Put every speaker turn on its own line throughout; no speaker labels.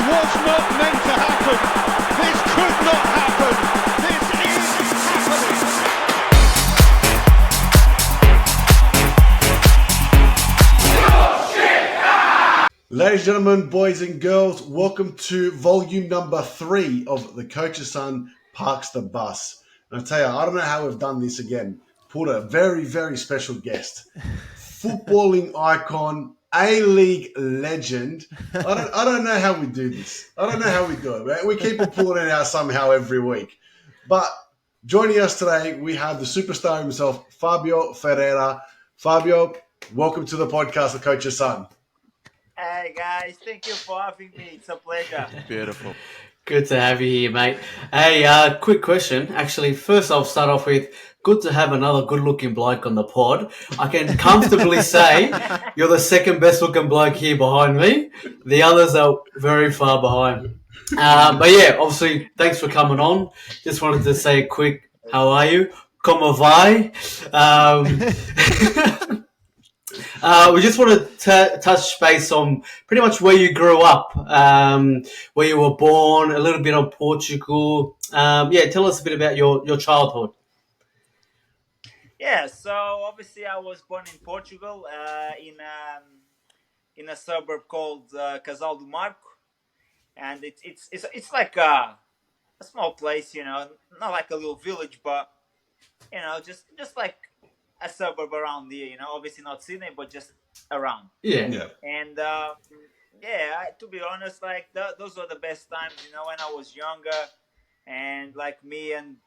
was not meant to happen. This could not happen. This is happening.
Ladies and gentlemen, boys and girls, welcome to volume number 3 of The Coach's Son Parks the Bus. And I tell you, I don't know how we've done this again. Pulled a very, very special guest. Footballing icon, A-League legend. I don't know how we do this. I don't know how we do it, man. We keep pulling it out somehow every week. But joining us today, we have the superstar himself, Fábio Ferreira. Fabio, welcome to the podcast, The Coach's Son.
Hey guys, thank you for having me. It's a pleasure.
Beautiful.
Good to have you here, mate. Hey, quick question. Actually, first I'll start off with, good to have another good-looking bloke on the pod. I can comfortably say you're the second best-looking bloke here behind me. The others are very far behind. But yeah, obviously, thanks for coming on. Just wanted to say a quick, how are you? Como vai? We just want to touch base on pretty much where you grew up, where you were born, a little bit on Portugal. Tell us a bit about your childhood.
Yeah, so obviously I was born in Portugal, in a suburb called Casal do Marco, and it's like a small place, you know, not like a little village, but you know, just like a suburb around here, you know, obviously not Sydney, but just around.
Yeah.
And to be honest, like those were the best times, you know, when I was younger, and like me and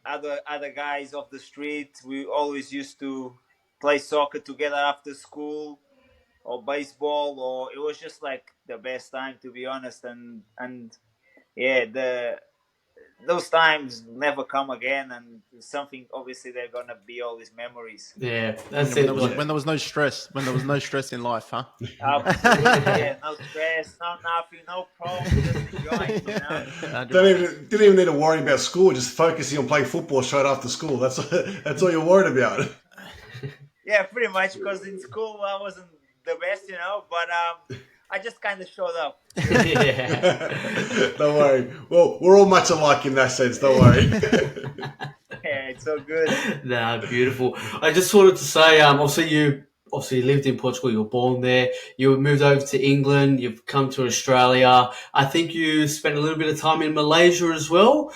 other guys off the street, we always used to play soccer together after school, or baseball, or it was just like the best time, to be honest. And yeah, those times never come again, and something obviously they're gonna be all these memories.
Yeah, that's
When
it.
there was no stress. When there was no stress in life, huh?
Absolutely, yeah, no stress, no nothing, no problem, just enjoying, you know.
Didn't even need to worry about school, just focusing on playing football straight after school. That's all you're worried about.
Yeah, pretty much, because in school I wasn't the best, you know, but I just kind of showed up.
Yeah.
Don't worry. Well, we're all much alike in that sense. Don't worry.
Yeah, it's so good.
Nah, beautiful. I just wanted to say, you lived in Portugal. You were born there. You moved over to England. You've come to Australia. I think you spent a little bit of time in Malaysia as well.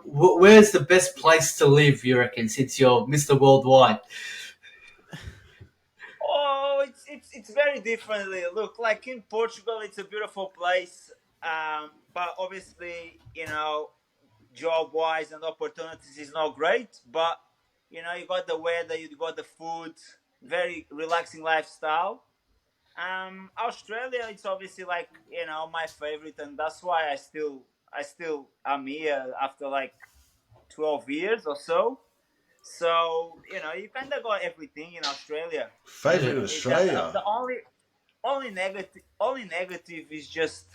Where's the best place to live, you reckon, since you're Mr. Worldwide?
Oh, it's very differently. Look, like in Portugal, it's a beautiful place, but obviously, you know, job-wise and opportunities is not great. But you know, you got the weather, you got the food, very relaxing lifestyle. Australia, it's obviously like, you know, my favorite, and that's why I still am here after like 12 years or so. So, you know, you kind of got everything in Australia.
Favorite in Australia.
The only negative is just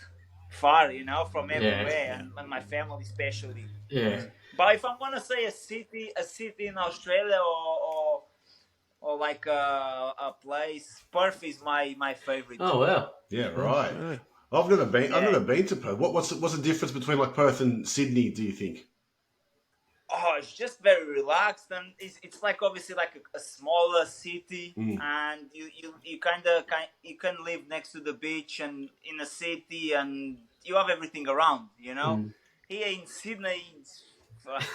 far, you know, from everywhere, and my family especially.
Yeah.
But if I'm gonna say a city in Australia, or like a place, Perth is my favorite.
Oh, wow.
Yeah, right. I've never been to Perth. What's the difference between like Perth and Sydney, do you think?
Oh, it's just very relaxed, and it's like obviously like a smaller city, and you can live next to the beach and in a city, and you have everything around, you know. Here in Sydney,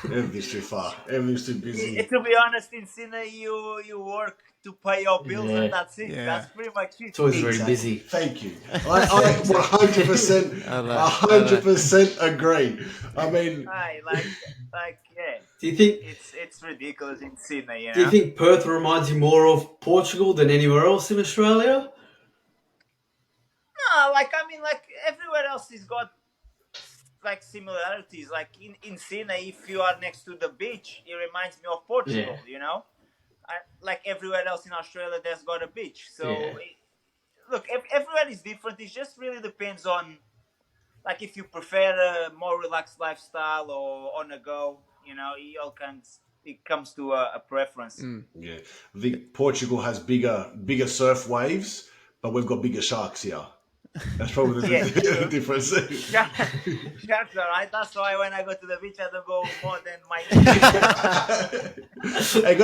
Everything's too far. Everything's too busy.
to be honest, in Sydney you work to pay your bills, and that's it.
Yeah.
That's pretty much it.
It's always very busy.
Thank you. I 100% agree. I mean,
Like yeah.
Do you think
It's ridiculous in Sydney, you
Do you
know.
think Perth reminds you more of Portugal than anywhere else in Australia?
No, like I mean, like everywhere else has got like similarities. Like in Sydney, if you are next to the beach, it reminds me of Portugal.
Yeah.
You know, like everywhere else in Australia, there's got a beach. So
Yeah.
look, everywhere is different. It just really depends on, like, if you prefer a more relaxed lifestyle or on the go. You know, it comes to a preference.
yeah, I think Portugal has bigger surf waves, but we've got bigger sharks here. That's probably
Yeah,
the
true.
difference.
Sharks are right. That's why when I go to the beach, I don't go more than my.
Hey, you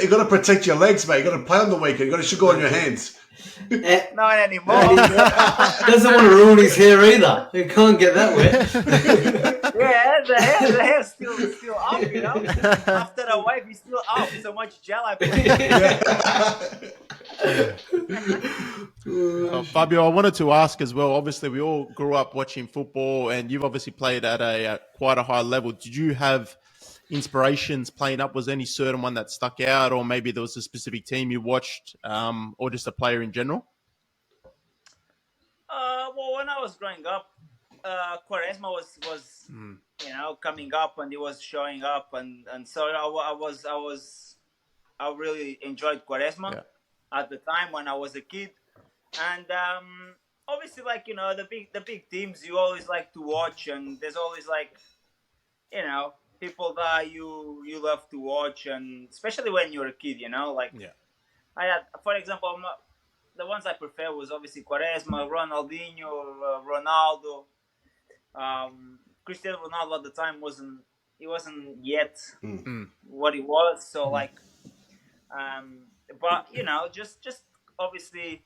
got to protect your legs, mate. You got to play on the weekend. You got to sugar on your hands.
Not anymore.
Doesn't want to ruin his hair either. He can't get that wet.
Yeah, the hair's still up, you know. After a wipe, it's still up. So much gel I put.
Fabio, I wanted to ask as well. Obviously, we all grew up watching football, and you've obviously played at quite a high level. Did you have inspirations playing up? Was there any certain one that stuck out, or maybe there was a specific team you watched, or just a player in general?
Well, when I was growing up, Quaresma was coming up, and he was showing up, and so I really enjoyed Quaresma at the time when I was a kid, and obviously, like, the big teams you always like to watch, and there's always, like, people that you love to watch, and especially when you're a kid, like I had, for example, the ones I prefer was obviously Quaresma, Ronaldinho, Ronaldo. Cristiano Ronaldo at the time wasn't yet what he was. So like, but just obviously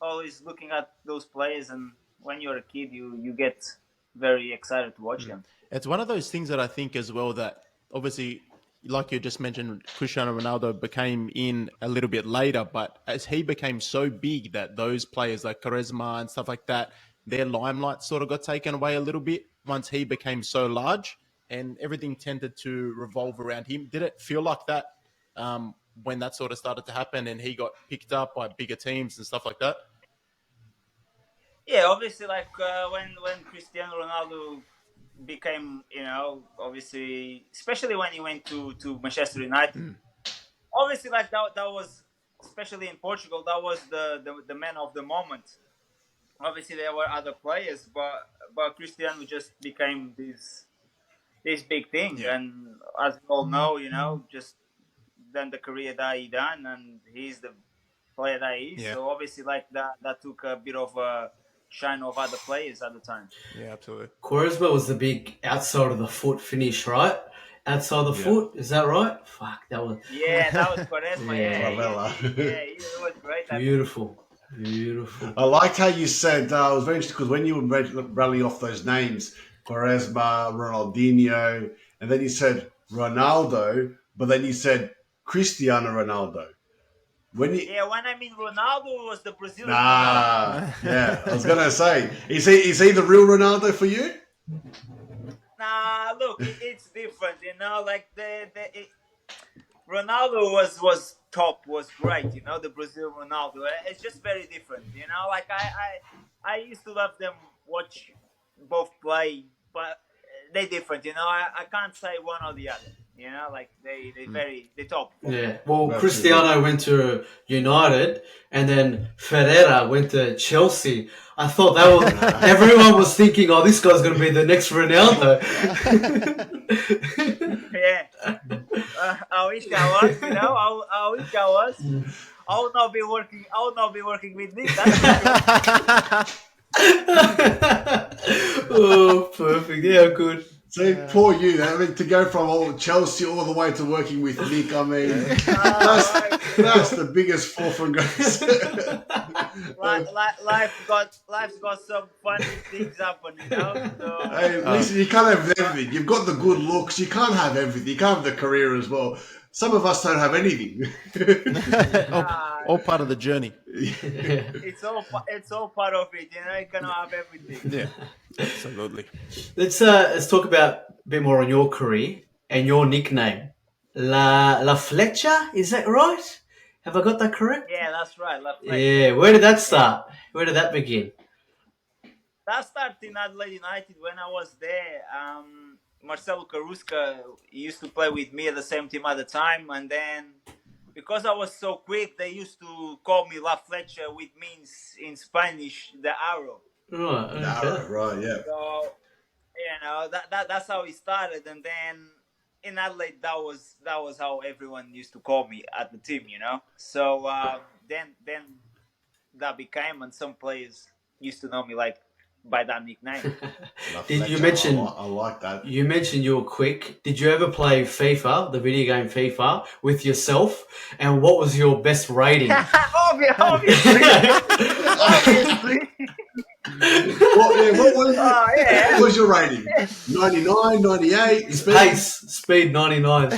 always looking at those players, and when you're a kid, you get very excited to watch them.
It's one of those things that I think as well that obviously, like you just mentioned, Cristiano Ronaldo became in a little bit later, but as he became so big that those players like Quaresma and stuff like that, their limelight sort of got taken away a little bit once he became so large, and everything tended to revolve around him. Did it feel like that when that sort of started to happen and he got picked up by bigger teams and stuff like that?
Yeah, obviously, like when Cristiano Ronaldo became, obviously, especially when he went to Manchester United. Obviously, like that was, especially in Portugal, that was the man of the moment. Obviously, there were other players, but Cristiano just became this big thing, and as we all know, just done the career that he done, and he's the player that he is. So obviously, like that took a bit of a shine of other players at the time.
Yeah, absolutely.
Quaresma was the big outside of the foot finish, right? Outside the foot, is that right? Fuck, that was...
Yeah, that was Quaresma. He was great.
Beautiful.
I liked how you said, I was very interested because when you were rattling off those names, Quaresma, Ronaldinho, and then you said Ronaldo, but then you said Cristiano Ronaldo.
When I mean Ronaldo was the Brazilian
Ronaldo. Yeah, I was going to say, is he the real Ronaldo for you?
Nah, look, it's different, like Ronaldo was top, was great, the Brazil Ronaldo. It's just very different, like I used to love them watch both play, but they different, I can't say one or the other. Like they top.
Yeah. Well, Cristiano went to United, and then Ferreira went to Chelsea. I thought that was everyone was thinking, "Oh, this guy's going to be the next Ronaldo."
Yeah. I wish I was. I wish I was. I would not be working. I would not be working with Nick.
Oh, perfect. Yeah, good.
See, poor you. I mean, to go from Chelsea all the way to working with Nick, I mean, that's the biggest fall from grace.
Life's got some funny things happen, So.
Hey, listen, you can't have everything. You've got the good looks. You can't have everything. You can't have the career as well. Some of us don't have anything.
all part of the journey.
It's all part of it. You cannot have everything.
Yeah, absolutely.
Let's talk about a bit more on your career and your nickname, La Flecha. Is that right? Have I got that correct?
Yeah, that's right. La Flecha.
Yeah. Where did that start? Where did that begin?
That started in Adelaide United when I was there. Marcelo Carusca used to play with me at the same team at the time, and then because I was so quick, they used to call me La Flecha, which means in Spanish the arrow.
Right. Okay.
The arrow, right? Yeah.
So that's how it started, and then in Adelaide that was how everyone used to call me at the team. So then that became, and some players used to know me like by that nickname.
Did you
Fletcher.
mention
I like that.
you mentioned you were quick? Did you ever play FIFA, the video game FIFA, with yourself? And what was your best rating?
Obviously.
What was your rating? 99, 98?
Speed 99.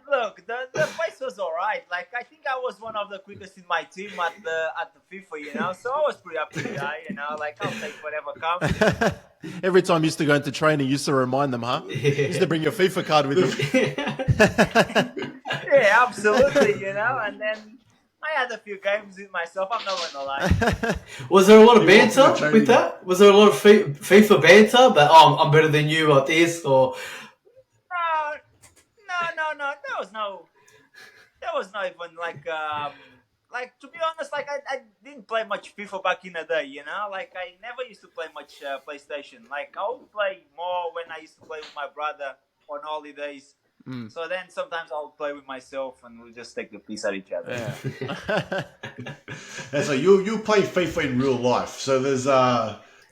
Look, the pace was alright. Like I think I was one of the quickest in my team at the FIFA, you know. So I was pretty up to the eye, you know. Like I'll take whatever comes.
Every time you used to go into training, you used to remind them, huh? You used to bring your FIFA card with you.
Yeah, absolutely, you know. And then I had a few games with myself. I'm not going to lie.
Was there a lot of banter
training.
with that? Was there a lot of FIFA banter? But I'm better than you at this, or
No. There was no even like to be honest, like I didn't play much FIFA back in the day, you know. Like I never used to play much PlayStation. Like I would play more when I used to play with my brother on holidays. So then sometimes I'll play with myself and we'll just take the piece at each other.
Yeah.
And so you play FIFA in real life, so there's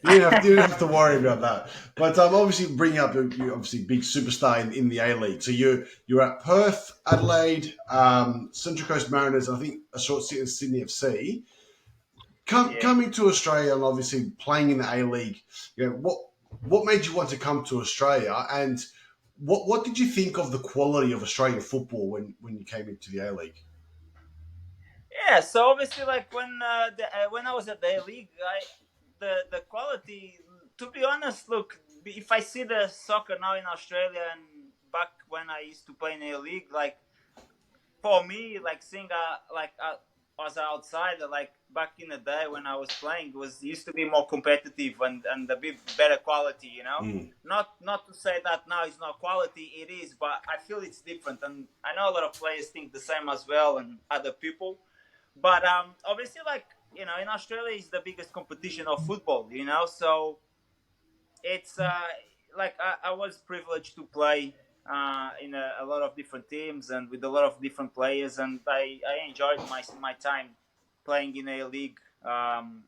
you don't have to worry about that. But obviously bringing up you're obviously big superstar in the A-League. So you're at Perth, Adelaide, Central Coast Mariners, and I think a short stint in Sydney FC. Coming to Australia and obviously playing in the A-League, you know, what made you want to come to Australia, and what did you think of the quality of Australian football when you came into the A-League?
Yeah, so obviously, like when I was at the league, the quality. To be honest, look, if I see the soccer now in Australia and back when I used to play in a league, like for me, like seeing as an outsider, like back in the day when I was playing, used to be more competitive and a bit better quality, you know. Not to say that now it's not quality, it is, but I feel it's different, and I know a lot of players think the same as well, and other people. But obviously, like you know, in Australia is the biggest competition of football, you know. So it's like I was privileged to play in a lot of different teams and with a lot of different players, and I enjoyed my time playing in a league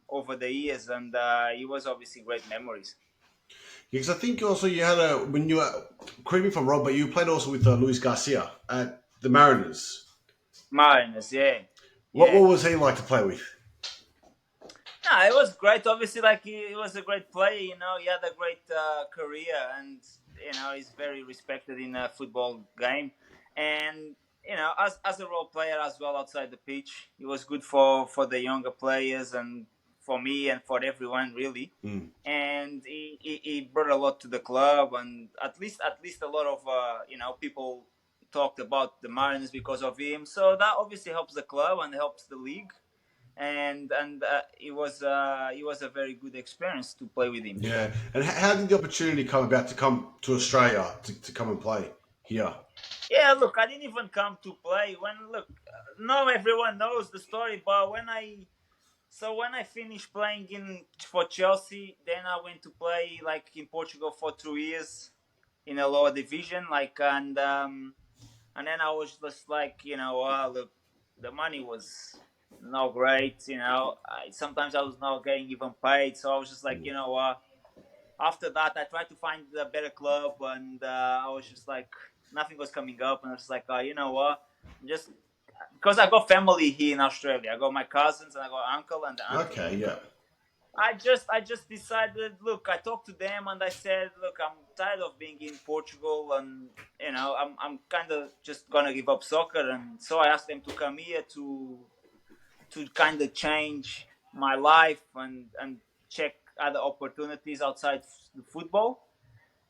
over the years, and it was obviously great memories.
Because I think also you had when you were, correct me if I'm wrong, but you played also with Luis Garcia at the Mariners.
Mariners, yeah.
What was he like to play with?
No, it was great. Obviously, like he was a great player. You know, he had a great career, and you know he's very respected in the football game. And you know, as a role player as well outside the pitch, he was good for the younger players and for me and for everyone really. And he brought a lot to the club, and at least a lot of you know people talked about the Mariners because of him. So that obviously helps the club and helps the league. And it was a very good experience to play with him.
Yeah, and how did the opportunity come about to come to Australia to come and play here?
Yeah, look, I didn't even come to play. Now everyone knows the story, but when I finished playing for Chelsea, then I went to play like in Portugal for 2 years in a lower division, and then I was just like, you know, look, the money was not great, you know. Sometimes I was not getting even paid, so I was just like, you know, after that I tried to find a better club, and I was just like, nothing was coming up, and I was like, you know what, just because I got family here in Australia, I got my cousins and I got uncle and the auntie.
Okay, yeah.
I just decided. Look, I talked to them and I said, look, I'm tired of being in Portugal, and you know, I'm kind of just gonna give up soccer, and so I asked them to come here to kind of change my life and check other opportunities outside the football.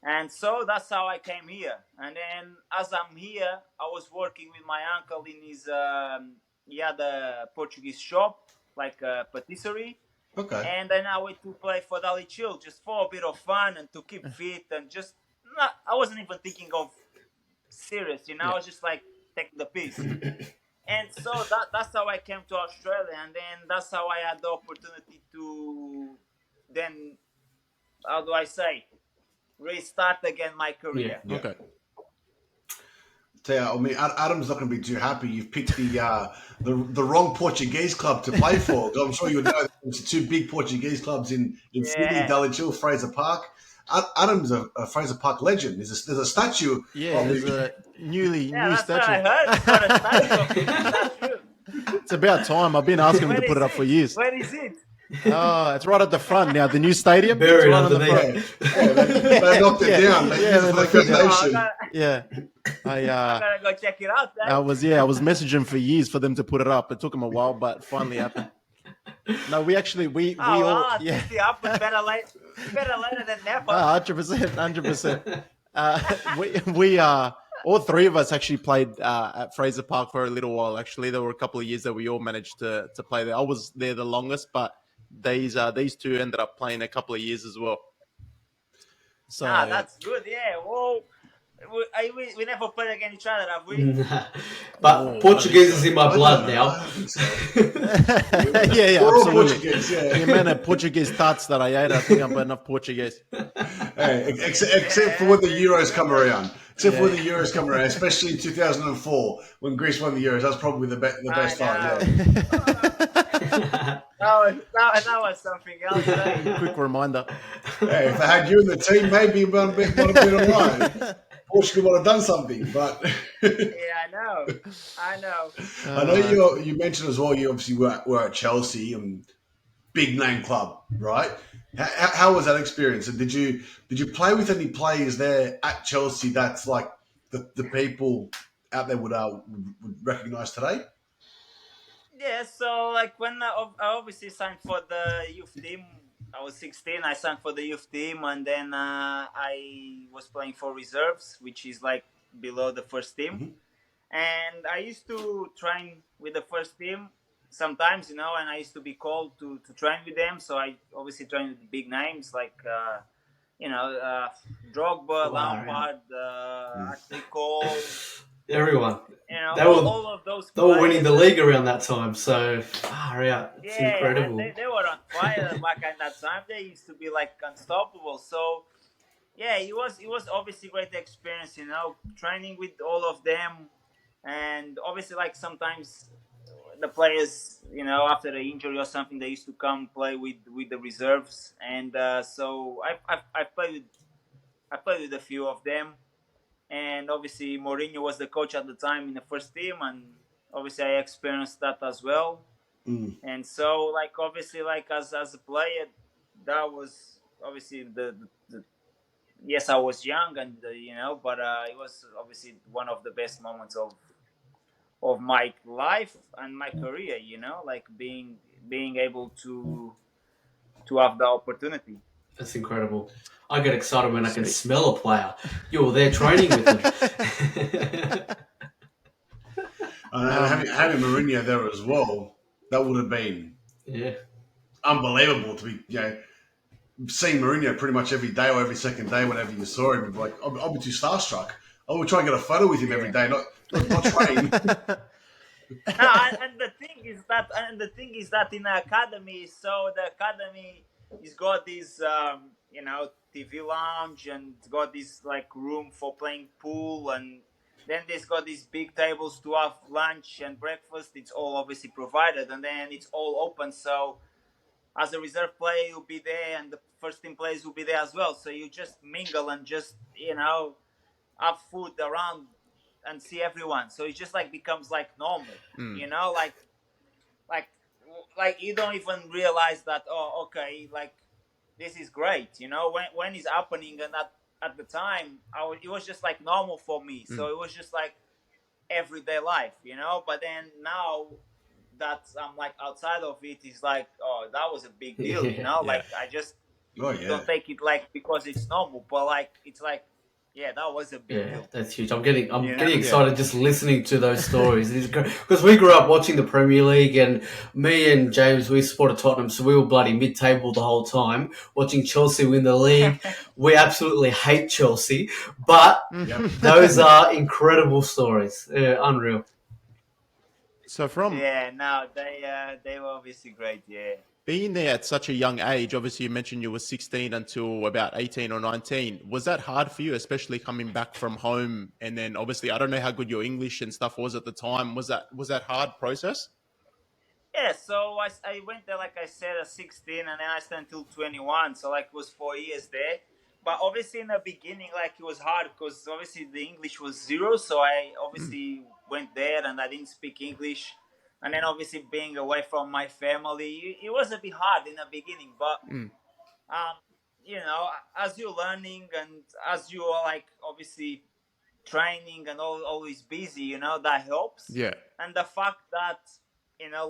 And so that's how I came here. And then as I'm here, I was working with my uncle in his he had a Portuguese shop, like a patisserie.
Okay.
And then I went to play for Dali Chill just for a bit of fun and to keep fit, and just I wasn't even thinking of serious, you know. I was just like take the piece. And so that's how I came to Australia, and then that's how I had the opportunity to then, how do I say, restart again my career.
Yeah.
Okay.
So, yeah, I mean, Adam's not going to be too happy. You've picked the wrong Portuguese club to play for. I'm sure you know there's two big Portuguese clubs in Sydney,
Yeah.
Dulwich Hill, Fraser Park. Adam's a Fraser Park legend. There's a statue.
Yeah,
of
there's
him.
a new
That's what I
statue.
heard. It's got a statue of him. That's true.
It's about time. I've been asking them to
Where
put
is
it up for years.
Where is it?
Oh, it's right at the front now. The new stadium.
Buried
It's right on the
underneath.
front.
Yeah, they knocked it
Yeah.
down. They
Yeah,
used
they
it for the
knocked it down.
foundation.
I
Yeah.
gotta go check it out. Then.
I was messaging for years for them to put it up. It took them a while, but finally happened. No, we
Oh,
all
well,
yeah.
50 up, but better later than never.
100%. We all three of us actually played at Fraser Park for a little while. Actually, there were a couple of years that we all managed to play there. I was there the longest, but these two ended up playing a couple of years as well. So
That's good. Yeah. Well, we never played against each other, have we?
But Portuguese is in my blood
I
now.
don't think so.
yeah,
We're all
absolutely.
Portuguese, yeah.
The amount of Portuguese tarts that I ate, I think I'm enough Portuguese.
Hey, except for when the Euros come around. Except for when the Euros come around, especially in 2004 when Greece won the Euros. That's probably the best time. Yeah.
that was something else. Eh?
Quick reminder.
Hey, if I had you in the team, maybe it would have been all right. Portugal would have done something, but
Yeah, I know.
I know you mentioned as well. You obviously were at Chelsea, big name club, right? How was that experience? And did you play with any players there at Chelsea that's like the people out there would recognise today?
Yeah, so like when I obviously signed for the youth team, I was 16. I signed for the youth team, and then I was playing for reserves, which is like below the first team.
Mhm.
And I used to train with the first team sometimes, and I used to be called to train with them. So I obviously trained with big names like Drogba,
Wow,
Lampard, Ashley Cole.
Everyone. They
All of those.
They were winning the
players.
league around that time, so far out. It's incredible.
And they were on fire back at that time. They used to be like unstoppable. So yeah, it was obviously great experience, training with all of them, and obviously like sometimes the players, after the injury or something, they used to come play with the reserves, and so I played with a few of them. And obviously Mourinho was the coach at the time in the first team, and obviously I experienced that as well.
Mm.
And so like obviously like as a player, that was obviously the yes, I was young, and but it was obviously one of the best moments of my life and my career, like being able to have the opportunity.
That's incredible. I get excited when I can smell a player. You were there training with them.
Having Mourinho there as well, that would have been
Yeah.
unbelievable to be, seeing Mourinho pretty much every day or every second day whenever you saw him. Like, I'll be too starstruck. I would try and get a photo with him every day, not train.
No, and the thing is that in the academy, so the academy has got this TV lounge, and it's got this like room for playing pool, and then there's got these big tables to have lunch and breakfast. It's all obviously provided, and then it's all open. So as a reserve player, you'll be there, and the first team players will be there as well. So you just mingle and just have food around and see everyone. So it just like becomes like normal, like you don't even realize that. Oh, okay, like this is great. When it's happening, and at the time, it was just like normal for me. So it was just like everyday life, But then now that I'm like outside of it, it's like, oh, that was a big deal, Like I just don't take it like because it's normal, but like it's like, yeah, that was a big deal.
That's huge. I'm getting excited just listening to those stories. Because we grew up watching the Premier League, and me and James, we supported Tottenham, so we were bloody mid-table the whole time, watching Chelsea win the league. We absolutely hate Chelsea, but those are incredible stories. Unreal.
So from
they were obviously great, yeah.
Being there at such a young age, obviously you mentioned you were 16 until about 18 or 19. Was that hard for you, especially coming back from home? And then obviously, I don't know how good your English and stuff was at the time. Was that hard process?
Yeah, so I went there, like I said, at 16, and then I stayed until 21. So, like, it was 4 years there. But obviously, in the beginning, like, it was hard because obviously the English was zero. So, I obviously went there and I didn't speak English. And then, obviously, being away from my family, it was a bit hard in the beginning. But, um, as you're learning and as you are, like, obviously training and always busy, that helps.
Yeah.
And the fact that,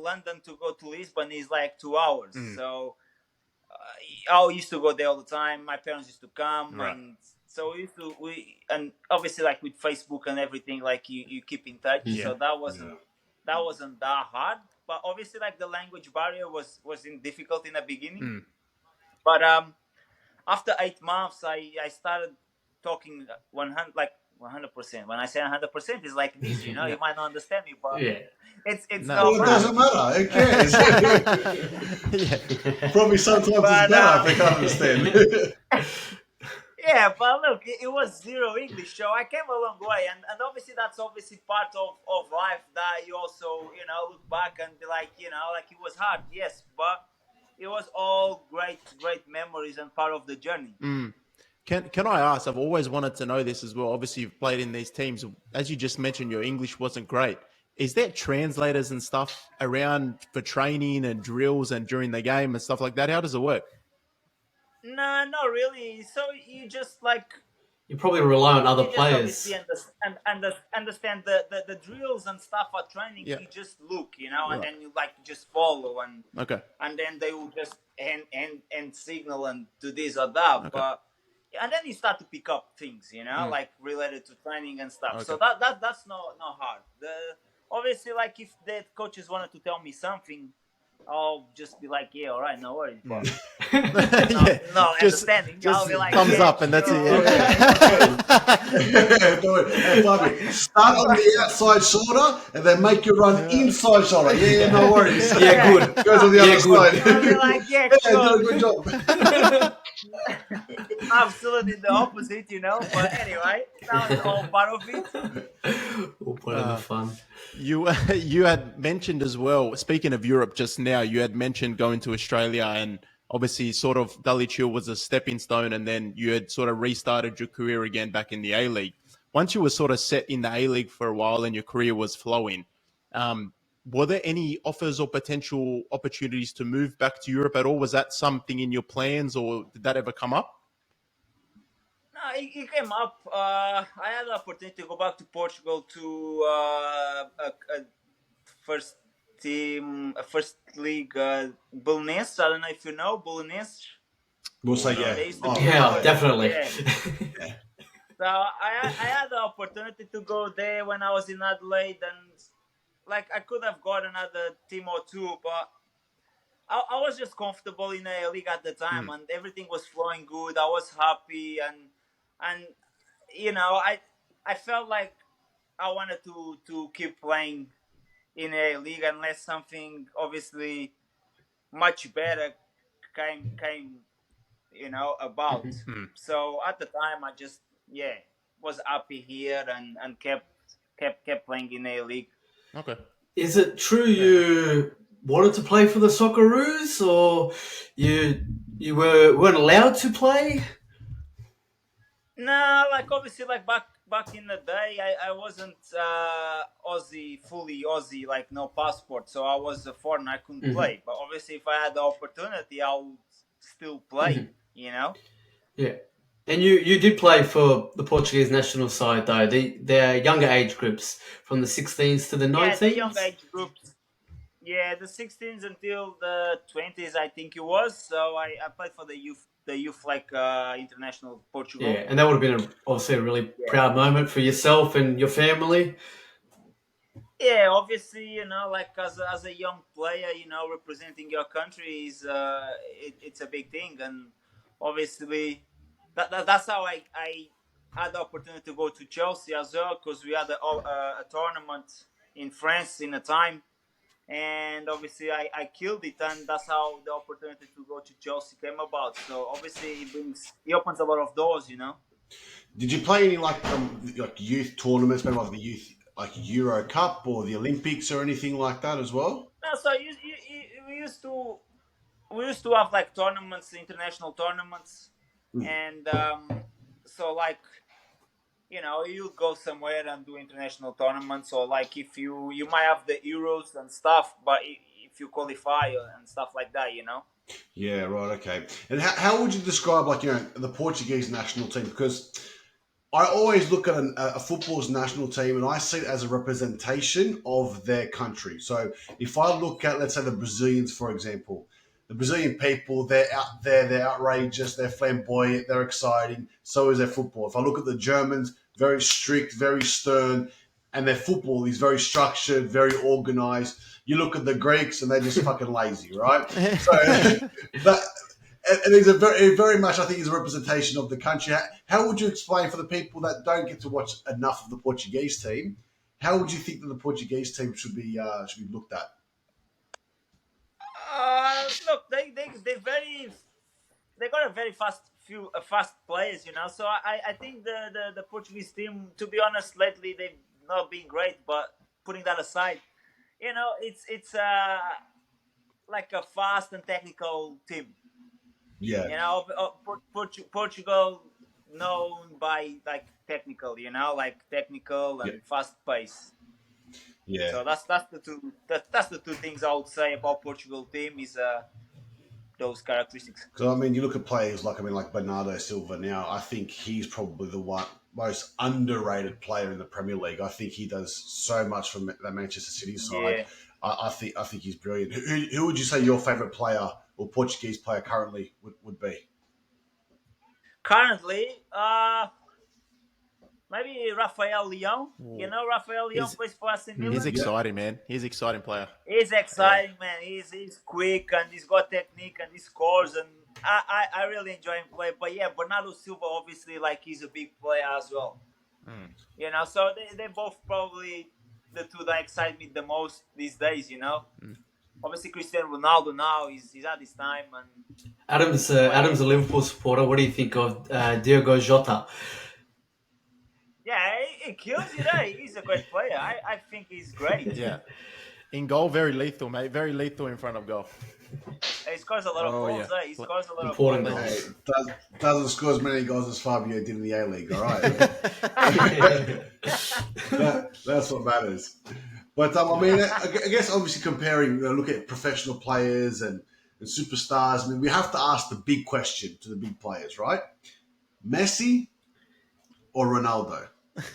London to go to Lisbon is like 2 hours. So I used to go there all the time. My parents used to come.
Right.
And so and obviously like with Facebook and everything, like you keep in touch.
Yeah.
So that wasn't that hard. But obviously like the language barrier was difficult in the beginning. But after 8 months, I started talking 100%. When I say 100%, it's like this. You might not understand me, but it's
Well,
not
it doesn't matter. Who cares?
Yeah.
Probably sometimes it's better if they can't understand.
Yeah, but look, it was zero English, so I came a long way, and obviously that's obviously part of life that you also look back and be like like it was hard, yes, but it was all great memories and part of the journey.
Can I ask? I've always wanted to know this as well. Obviously, you've played in these teams. As you just mentioned, your English wasn't great. Is there translators and stuff around for training and drills and during the game and stuff like that? How does it work?
No, not really. So you just like
You probably rely on other
you just
players.
obviously understand the drills and stuff at training.
Yeah.
You just look, and
Right.
then you like just follow and
Okay.
then they will just and signal and do this or that.
Okay.
But and then you start to pick up things, like related to training and stuff.
Okay.
So that's not hard. Obviously like if the coaches wanted to tell me something, I'll just be like, yeah, all right, no worries. But no
Just
understanding. I'll be like,
thumbs
yeah,
up and that's
sure.
it.
Do it. Hey, Fabio, start on the outside shoulder and then make you run inside shoulder. Yeah, no worries.
Yeah, good.
Goes on the other side.
I'll be like, yeah,
Yeah,
sure.
do a good job.
Absolutely the opposite, But anyway, that was all part of it.
All part of the fun.
You had mentioned as well, speaking of Europe just now, you had mentioned going to Australia and obviously sort of Dulwich Hill was a stepping stone and then you had sort of restarted your career again back in the A-League. Once you were sort of set in the A-League for a while and your career was flowing, were there any offers or potential opportunities to move back to Europe at all? Was that something in your plans or did that ever come up?
No, it came up. I had the opportunity to go back to Portugal to a first team, a first league, Belenenses. I don't know if you know Belenenses.
We'll say yeah.
They used to be
Yeah,
good.
definitely.
Yeah. So I had the opportunity to go there when I was in Adelaide, and like I could have got another team or two, but I was just comfortable in a league at the time, and everything was flowing good. I was happy, and I felt like I wanted to keep playing in a league unless something obviously much better came about. So at the time I just was happy here and kept playing in a league.
Okay.
Is it true you wanted to play for the Socceroos, or you weren't allowed to play?
No, like obviously, like back in the day, I wasn't fully Aussie, like no passport, so I was a foreigner. I couldn't play. But obviously, if I had the opportunity, I would still play.
Yeah. And you did play for the Portuguese national side, though. The younger age groups, from the 16s to the 19s?
Yeah, the young age groups. Yeah, the 16s until the 20s, I think it was. So I played for the youth like international Portugal.
Yeah, and that would have been obviously a really proud moment for yourself and your family.
Yeah, obviously, like as a young player, representing your country is it's a big thing, and obviously that's how I had the opportunity to go to Chelsea as well, because we had a tournament in France in a time, and obviously I killed it, and that's how the opportunity to go to Chelsea came about. So obviously it opens a lot of doors, you know.
Did you play any like youth tournaments, maybe like the youth like Euro Cup or the Olympics or anything like that as well?
No, so we used to have like tournaments, international tournaments, and so like you go somewhere and do international tournaments, or like if you might have the Euros and stuff, but if you qualify and stuff like that, you know.
Yeah, right, okay. And how would you describe like the Portuguese national team? Because I always look at a football's national team and I see it as a representation of their country. So if I look at, let's say, the Brazilians, for example, the Brazilian people, they're out there, they're outrageous, they're flamboyant, they're exciting. So is their football. If I look at the Germans, very strict, very stern, and their football is very structured, very organized. You look at the Greeks and they're just fucking lazy, right? So that, and it's very much, I think, is a representation of the country. How would you explain for the people that don't get to watch enough of the Portuguese team? How would you think that the Portuguese team should be looked at?
Look, they got a very fast players, you know. So I think the Portuguese team, to be honest, lately they've not been great. But putting that aside, it's like a fast and technical team.
Yeah,
You know, Portugal known by like technical, like technical and fast pace.
yeah.
So that's the two things I would say about Portugal team is those characteristics.
Because I mean, you look at players like Bernardo Silva now. I think he's probably the most underrated player in the Premier League. I think he does so much for the Manchester City side.
Yeah.
I think he's brilliant. Who would you say your favourite player or Portuguese player currently would be?
Currently, maybe Rafael Leão. You know, Rafael Leão plays for us in Milan.
He's exciting, man. He's an exciting player.
He's exciting, man. He's quick and he's got technique and he scores, and I really enjoy him play. But yeah, Bernardo Silva obviously like he's a big player as well. You know, so they're both probably the two that excite me the most these days. You know, obviously Cristiano Ronaldo now he's at his time, and
Adam's a Liverpool supporter. What do you think of Diogo Jota?
yeah, he kills it. He's a great player. I think he's great.
Yeah. In goal, very lethal, mate. Very lethal in front of goal.
He scores a lot of goals.
yeah.
He scores a lot
Important
of goals.
goals.
Hey, doesn't score as many goals as Fabio did in the A-League, all right? That's what matters. But, I mean, I guess obviously comparing, look at professional players and superstars, I mean, we have to ask the big question to the big players, right? Messi or Ronaldo?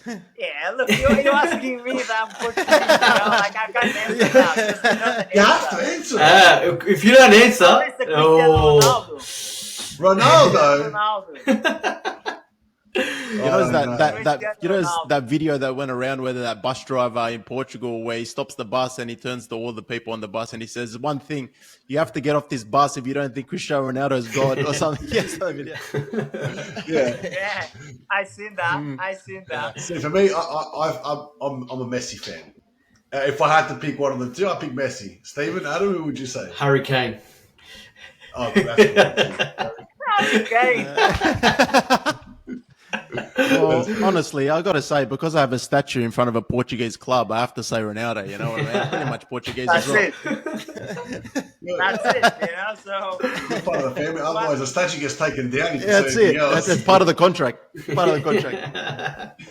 Yeah, look, you're asking me that I'm Portuguese, like I can't answer that. Just another
You have to
answer.
answer.
If you don't answer,
It's the Cristiano
Ronaldo?
Ronaldo.
You know
Ronaldo.
that video that went around where that bus driver in Portugal where he stops the bus and he turns to all the people on the bus and he says one thing: you have to get off this bus if you don't think Cristiano Ronaldo is God or something. Yes, that video.
Yeah, I seen that.
See, for me, I'm a Messi fan. If I had to pick one of the two, I'd pick Messi. Stephen, Adam, who would you say?
Harry Kane.
Oh, that's cool.
Okay.
Well, honestly, I got to say, because I have a statue in front of a Portuguese club, I have to say Ronaldo. You know what I mean? I'm pretty much Portuguese
That's
as well.
it. That's it. You know, so
You're part of the family. Otherwise, the statue gets taken down.
Yeah, that's it. That's part of the contract. Part of the contract.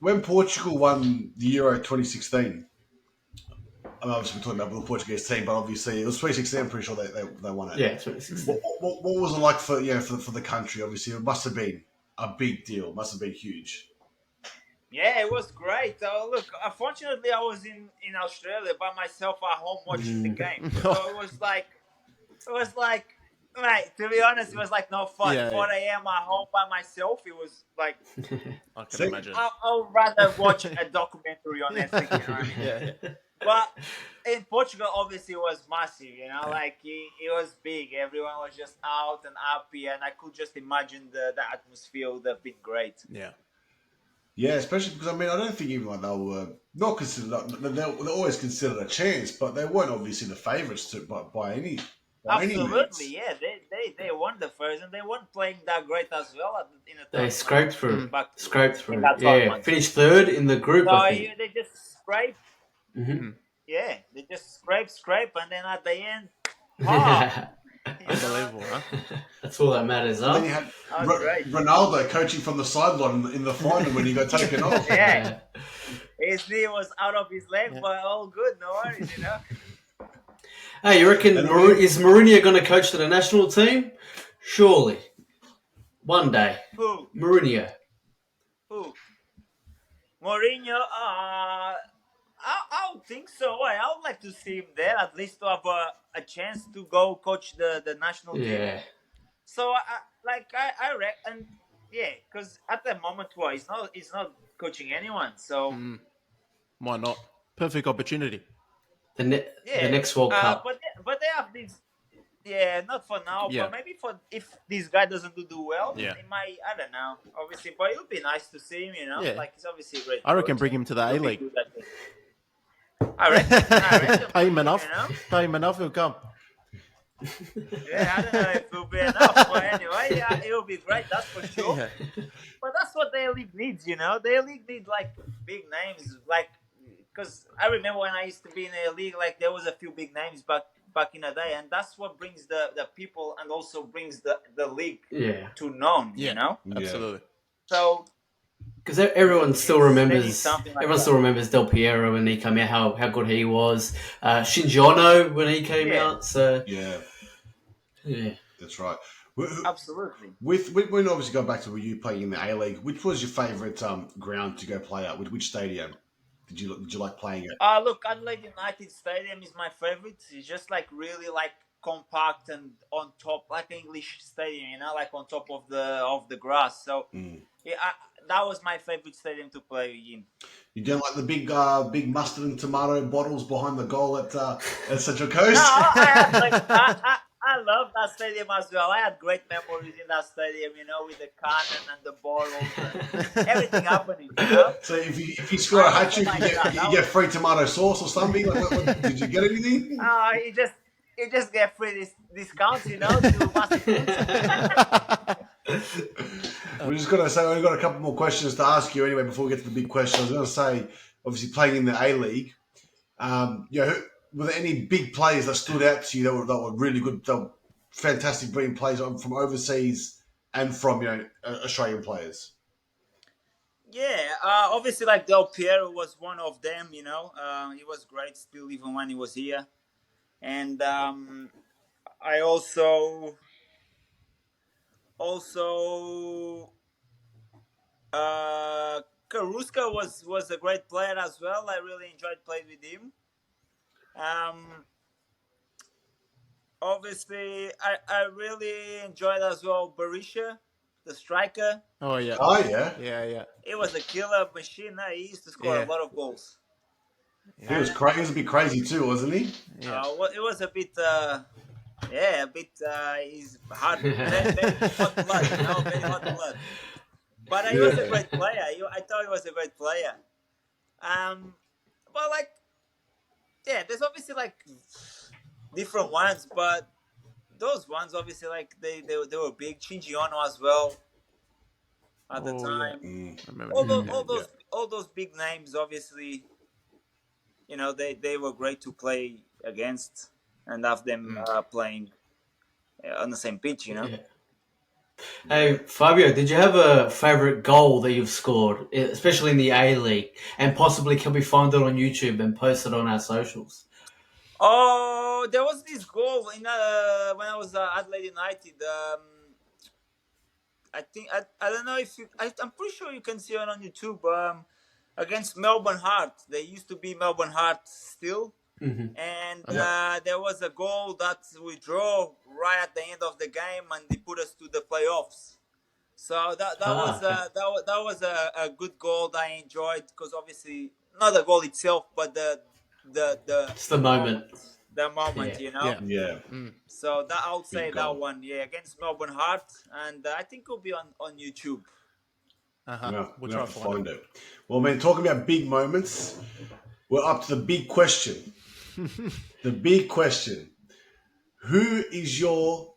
When Portugal won the Euro 2016, I mean, obviously we're talking about the Portuguese team, but obviously it was 2016. I'm pretty sure they won it.
Yeah, 2016.
What was it like for the country? Obviously, it must have been a big deal. It must have been huge.
yeah, it was great. Look, unfortunately, I was in Australia by myself at home watching the game. So it was like, mate, to be honest, it was like no fun.
Yeah,
4 a.m. at home by myself. It was like
I can imagine.
I'll rather watch a documentary on Netflix. You know what I mean?
Yeah.
But in Portugal, obviously, it was massive. You know, like it was big. Everyone was just out and happy, and I could just imagine the atmosphere would have been great.
Yeah.
Yeah, especially because I don't think even like they were not considered. They're always considered a chance, but they weren't obviously the favourites to by any
Absolutely,
means.
yeah. They won the first, and they weren't playing that great as well in the
They
tournament.
scraped through.
Back
Scraped
in
through.
that
Yeah.
tournament.
Finished third in the group, I
So
think.
they just scrape.
Hmm.
Yeah, they just scrape, and then at the end, pop. You know,
Unbelievable, huh?
That's all that matters,
And then
huh?
you had
that was great.
Ronaldo coaching from the sideline in the final when he got taken off.
Yeah, his knee was out of his leg, but all good, no worries,
Hey, you reckon
And we-
is Mourinho going to coach to the national team? Surely. One day.
Who?
Mourinho.
Who? Mourinho? I would think so. I would like to see him there, at least to have a chance to go coach the national team.
Yeah.
So I reckon, yeah, because at the moment, he's not coaching anyone. So
Why not? Perfect opportunity.
The
yeah,
next World Cup.
but they have this. Yeah, not for now,
Yeah.
but maybe for if this guy doesn't do well,
Yeah.
he might. I don't know. Obviously, but it would be nice to see him.
Yeah.
Like he's obviously a great.
I reckon
coach.
bring him to the
He'll be
A-League.
good at it. I reckon.
Pay him enough.
You know?
Pay him enough, he'll come.
Yeah, I don't know if it'll be enough, but anyway, yeah, it'll be great. That's for sure.
Yeah.
But that's what their league needs, Their league needs like big names, like because I remember when I used to be in a league, like there was a few big names back in the day, and that's what brings the people and also brings the league
Yeah.
to known,
Yeah. Absolutely.
So
Because everyone still
they need
remembers.
something like
Everyone
that.
still remembers Del Piero when he came out. How good he was. Shinji Ono when he came
Yeah.
out. So
Yeah,
yeah.
that's right.
Absolutely.
With when obviously go back to when you playing in the A League, which was your favourite ground to go play at? Which stadium did you like playing at?
Look, Adelaide United Stadium is my favorite. It's just like really like compact and on top, like an English stadium, like on top of the grass. So yeah, that was my favorite stadium to play in.
You don't like the big mustard and tomato bottles behind the goal at Central Coast?
No, I love that stadium as well. I had great memories in that stadium, with the cannon and the bottles and everything happening.
So if you score a hat trick, you get free tomato sauce or something. Like, did you get anything?
You just get free discounts, to fast food.
We're just gonna say we've got a couple more questions to ask you anyway before we get to the big question. I was gonna say, obviously playing in the A League, were there any big players that stood out to you that were really good, that were fantastic, brilliant players from overseas and from Australian players?
Yeah, obviously, like Del Piero was one of them. He was great still, even when he was here. And I also Karuska was a great player as well. I really enjoyed playing with him. Obviously, I really enjoyed as well Berisha, the striker.
Oh, yeah.
Oh yeah,
Yeah.
It was a killer machine. He used to score
Yeah.
a lot of goals.
he was crazy. He was a bit crazy too, wasn't he?
Yeah.
It was a bit, he's hard, very hot blood, very hot blood. But he was a great player. I thought he was a great player. But like, yeah, there's obviously like different ones, but those ones obviously like they were big. Shinji Ono as well at the time.
I remember
All those big names, obviously, they were great to play against and have them playing on the same pitch.
Yeah. Hey, Fabio, did you have a favourite goal that you've scored, especially in the A League, and possibly can we find it on YouTube and post it on our socials?
Oh, there was this goal in when I was at Adelaide United. I think I don't know if I'm pretty sure you can see it on YouTube. Against Melbourne Heart, they used to be Melbourne Heart still, and there was a goal that we draw right at the end of the game, and they put us to the playoffs. So that was a good goal that I enjoyed, because obviously not the goal itself, but the
It's the moment.
The moment,
Yeah.
Yeah.
So that I would say
Big goal.
that one, against Melbourne Heart, and I think it'll be on YouTube.
We'll
we
try
have
to
to
find
find it. Well, man, talking about big moments, we're up to the big question. The big question. Who is your,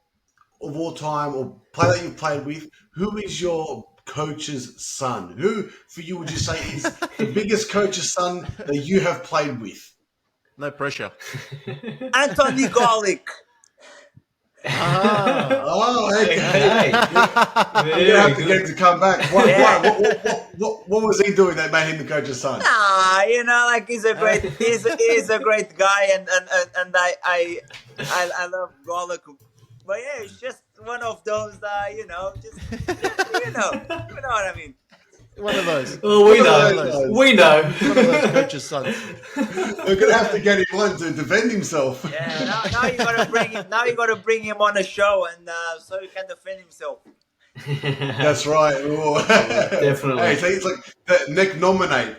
of all time, or player that you've played with, who is your coach's son? Who, for you, would you say is the biggest coach's son that you have played with?
No pressure.
Anthony Golic.
Oh, okay.
Hey,
You're gonna have to get him to come back. Why,
Yeah.
what was he doing that made him the coach's son?
Nah, like he's a great guy, and I love Golic. But yeah, it's just one of those, you know what I mean.
One of those.
well, we
One
know.
of those.
We know.
One of those coaches' sons.
We're gonna have to get him on to defend himself.
Yeah, now you gotta bring him. Now you gotta bring him on a show, and so he can defend himself.
That's right. Ooh.
Definitely.
Hey, so it's like the Nick nominate.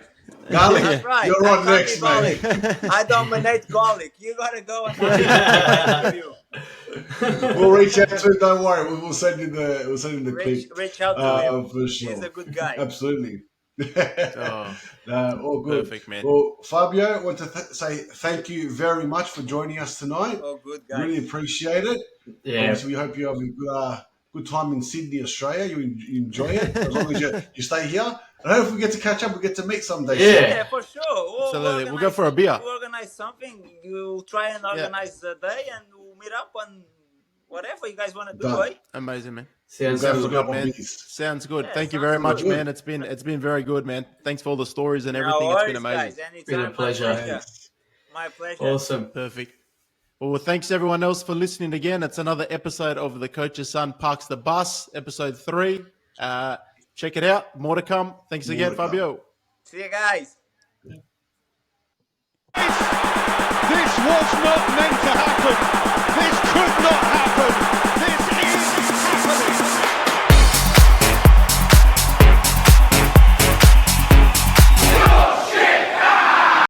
Garlic,
That's right.
you're on
Anthony
next, mate.
Golic. I dominate Golic. You gotta go and interview.
We'll reach out to him. Don't worry. We'll send you the clip.
Reach out to him.
For sure.
He's a good guy.
Absolutely.
Oh,
All good.
perfect, man.
Well, Fabio, I want to say thank you very much for joining us tonight.
Oh, good guy.
Really appreciate it.
Yeah.
Obviously, we hope you have a good time in Sydney, Australia. You enjoy it as long as you stay here. And hopefully we get to catch up. We get to meet someday.
Yeah.
Yeah, for sure.
Absolutely. We'll go for a beer.
We'll organize something. You try and organize a day, and we'll meet up on whatever you guys want to do,
Done.
right?
Amazing, man.
Sounds
We'll go
good.
for a couple
man.
of beers.
Sounds good.
Yeah,
Thank you
sounds
very much,
good.
man. It's been very good, man. Thanks for all the stories and everything.
No
It's been
worries,
amazing.
guys. Anytime,
Been a pleasure.
My pleasure. My pleasure.
Awesome.
Perfect. Well, thanks everyone else for listening again. It's another episode of The Coach's Son Parks the Bus, episode 3. Check it out. More to come. Thanks
More
again,
to come.
See
Fabio.
you guys.
This was not meant to happen.